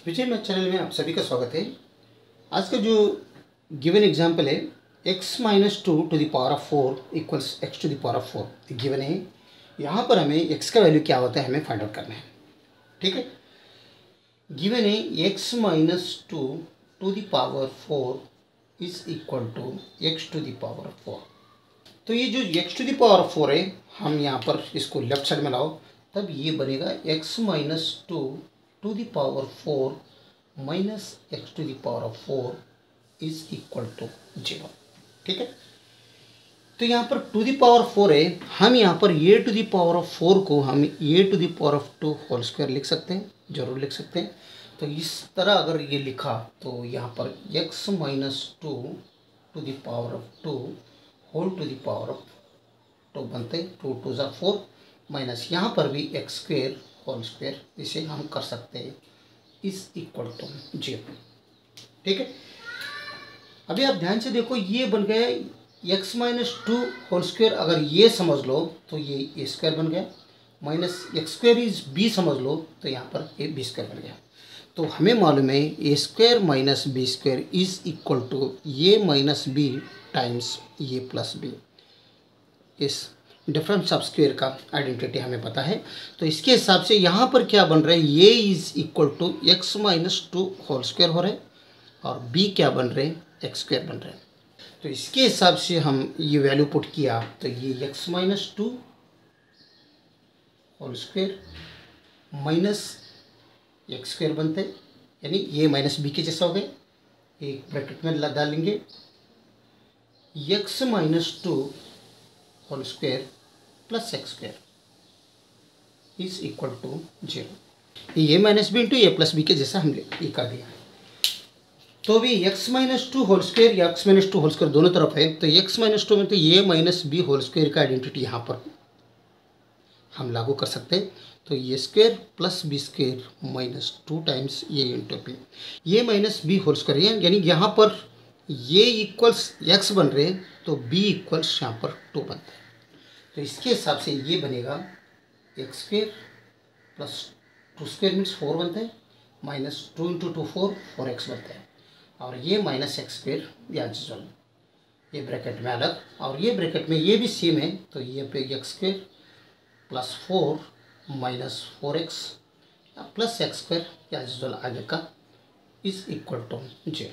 विजय math channel में आप सभी का स्वागत है। आज का जो गिवन एग्जाम्पल है x minus two to the power of 4 equals x to the power of 4 given है। यहाँ पर हमें x का वैल्यू क्या होता है हमें फाइंड आउट करना है। ठीक है, गिवन है x minus two to the power 4 is equal to x to the power 4। तो ये जो x टू द पावर 4 है, हम यहाँ पर इसको लेफ्ट साइड में लाओ तब ये बनेगा x minus two to the power 4 minus x to the power of 4 is equal to 0। ठीक है, तो यहाँ पर टू द पावर 4 है, हम यहाँ पर a to the power of 4 को हम a to the power of 2 whole square लिख सकते हैं, जरूर लिख सकते हैं। तो इस तरह अगर ये लिखा तो यहाँ पर x minus two to the power of 2 whole to the power of 2 बनते हैं, 2 2 ज़ा 4 माइनस यहाँ पर भी एक्स स्क्वेयर होल स्क्वेयर, इसे हम कर सकते हैं इज इक्वल टू 0। ठीक है, अभी आप ध्यान से देखो ये बन गया x minus two whole square, अगर ये समझ लो तो ये ए स्क्वायर बन गया, minus x square is b समझ लो तो यहाँ पर ए बी स्क्वायर बन गया। तो हमें मालूम है a square minus b square is equal to a minus b times a plus b. इस डिफरेंस ऑफ स्क्वेयर का आइडेंटिटी हमें पता है, तो इसके हिसाब से यहाँ पर क्या बन रहा है, ये is equal to x minus two whole square हो रहे हैं और बी क्या बन रहे हैं, एक्स स्क्वायर बन रहे हैं। तो इसके हिसाब से हम ये वैल्यू पुट किया तो ये x minus two whole square minus x square बनते हैं, यानी ये माइनस बी के जैसा हो गए। एक ब्रैकेट में डालेंगे x minus two whole square plus x square is equal to 0। ये minus b into a plus b के जैसा हमने ये कर दिया। तो अभी x minus two whole square या x minus two whole square दोनों तरफ है, तो एक्स माइनस टू में तो a minus b whole square का आइडेंटिटी यहाँ पर हम लागू कर सकते हैं। तो a square plus B square minus two times A into B, ये माइनस बी होल स्क्वायर है, यानी यहाँ पर ये इक्वल्स एक्स बन रहे हैं तो बी इक्वल्स यहाँ पर 2 बनता है। तो इसके हिसाब से ये बनेगा x square plus 2 square means 4 बनता है, माइनस 2 इंटू 2 4 एक्स बनता है, और ये माइनस एक्स स्क्वेयर या ये ब्रैकेट में अलग और ये ब्रैकेट में ये भी सेम है, तो ये पे x square plus 4 minus 4x plus x square या आगे का इज इक्वल टू 0।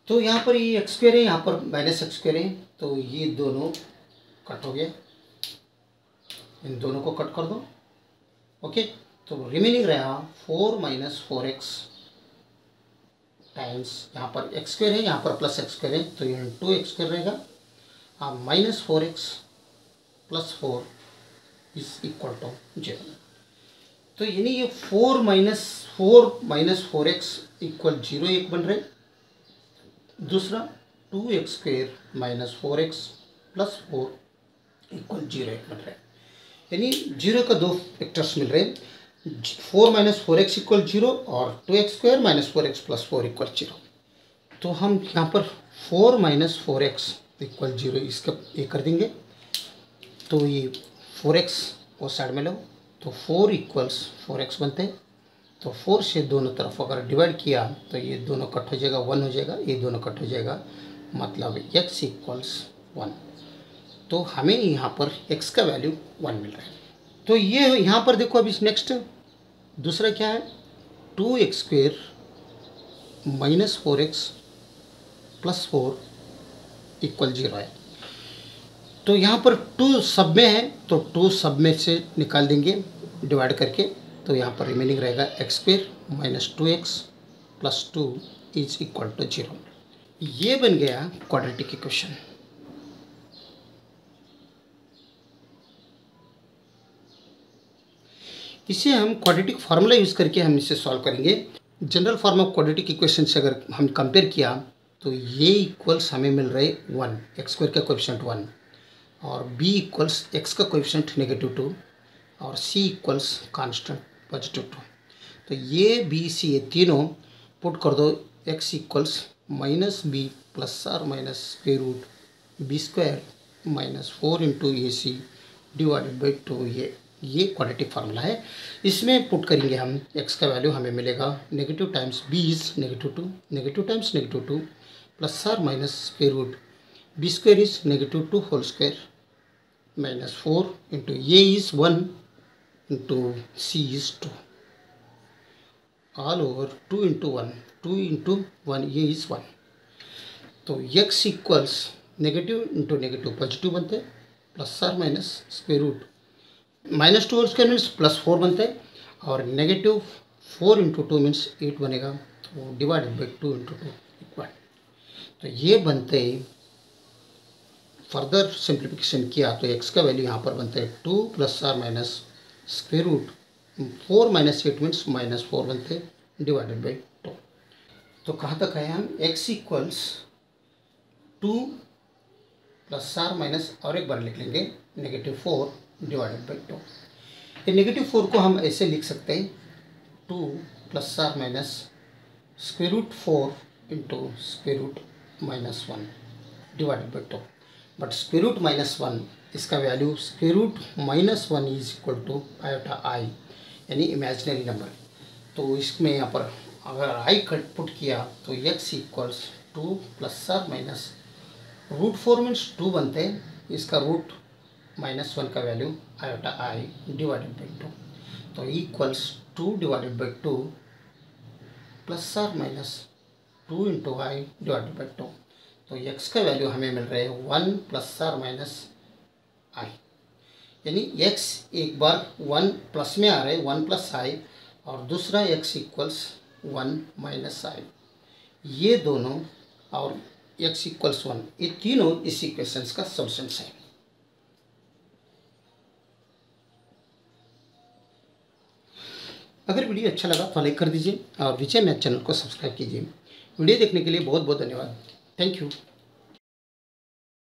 तो यहाँ पर ये एक्स स्क्वेयर है, यहाँ पर माइनस एक्स स्क्वेयर है, तो ये दोनों कट हो गया, इन दोनों को कट कर दो। ओके, तो रिमेनिंग रहा 4 माइनस 4x टाइम्स यहाँ पर एक्स स्क्वेयर है, यहाँ पर प्लस एक्स स्क्वेयर है, तो ये 2x स्क्वेयर रहेगा, हाँ minus 4x plus 4 is equal to 0। तो यानी ये 4 माइनस 4x इक्वल 0 एक बन रहे, दूसरा 2x square minus 4x plus 4 equal 0 एक बन रहा है, यानी 0 का 2 वेक्टर्स मिल रहे हैं, 4 माइनस 4x इक्वल 0 और 2x square minus 4x plus 4 equal 0। तो हम यहाँ पर 4 माइनस 4x इक्वल 0 इसका ये कर देंगे, तो ये 4x को साइड में लो तो 4 इक्वल्स 4x बनते हैं। तो 4 से दोनों तरफ अगर डिवाइड किया तो ये दोनों कट हो जाएगा, 1 हो जाएगा, ये दोनों कट हो जाएगा, मतलब x इक्वल्स 1। तो हमें यहाँ पर x का वैल्यू 1 मिल रहा है। तो ये यहाँ पर देखो अभी नेक्स्ट दूसरा क्या है, 2x square minus 4x plus 4 equal 0 है। तो यहाँ पर 2 सब में है, तो 2 सब में से निकाल देंगे डिवाइड करके, तो यहाँ पर रिमेनिंग रहेगा x square minus 2x plus 2 is equal to 0। ये बन गया क्वाड्रेटिक इक्वेशन। इसे हम क्वाड्रेटिक फार्मूला यूज़ करके हम इसे सॉल्व करेंगे। General form of quadratic equation से अगर हम कंपेयर किया तो ये इक्वल्स हमें मिल रहे 1, एक्स स्क्वायर का कोएफिशिएंट 1 और b इक्वल्स एक्स का कोएफिशिएंट नेगेटिव 2 और c इक्वल्स कांस्टेंट पॉजिटिव 2। तो ये बी सी ये तीनों पुट कर दो, x equals minus b plus are minus square root b square minus 4 into a c divided by 2 ये ये क्वाड्रेटिक फार्मूला है। इसमें पुट करेंगे हम x का वैल्यू हमें मिलेगा negative times b is -2, negative times -2 plus are minus square root b square is -2 whole square minus 4 into a is 1 into c is 2 all over 2 into 1 ये is 1। तो x equals negative into negative positive बनते हैं plus are minus square root -2 whole square means +4 बनते हैं और negative 4 into 2 means 8 बनेगा। तो divided by 2 into 2 equal, तो ये बनते हैं। फर्दर सिंप्लीफिकेशन किया तो x का वैल्यू यहाँ पर बनता है 2 plus are minus square root 4 minus 8 means -4 बनते हैं डिवाइडेड बाई 2। तो कहाँ तक है हम x equals 2 plus are minus और एक बार लिख लेंगे -4 डिवाइडेड बाई 2। ये -4 को हम ऐसे लिख सकते हैं 2 plus are minus square root 4 into square root -1 divided by 2। But square root -1 इसका value square root -1 is equal to iota i यानी इमेजिनरी नंबर। तो इसमें यहाँ पर अगर आई कट पुट किया तो x equals 2 plus are minus √4 means 2 बनते हैं, इसका रूट -1 का value iota i divided by 2। तो equals 2 divided by 2 plus are minus 2 into i divided by 2। तो x का वैल्यू हमें मिल रहा है 1 प्लस आर माइनस आई, यानी x एक बार 1 प्लस में आ रहा है 1 प्लस आई और दूसरा x इक्वल्स 1 माइनस आई। ये दोनों और x इक्वल्स 1 ये तीनों इस इक्वेशंस का सॉल्यूशंस है। अगर वीडियो अच्छा लगा तो लाइक कर दीजिए और नीचे मेरे चैनल को सब्सक्राइब कीजिए। वीडियो देखने के लिए बहुत बहुत धन्यवाद। Thank you.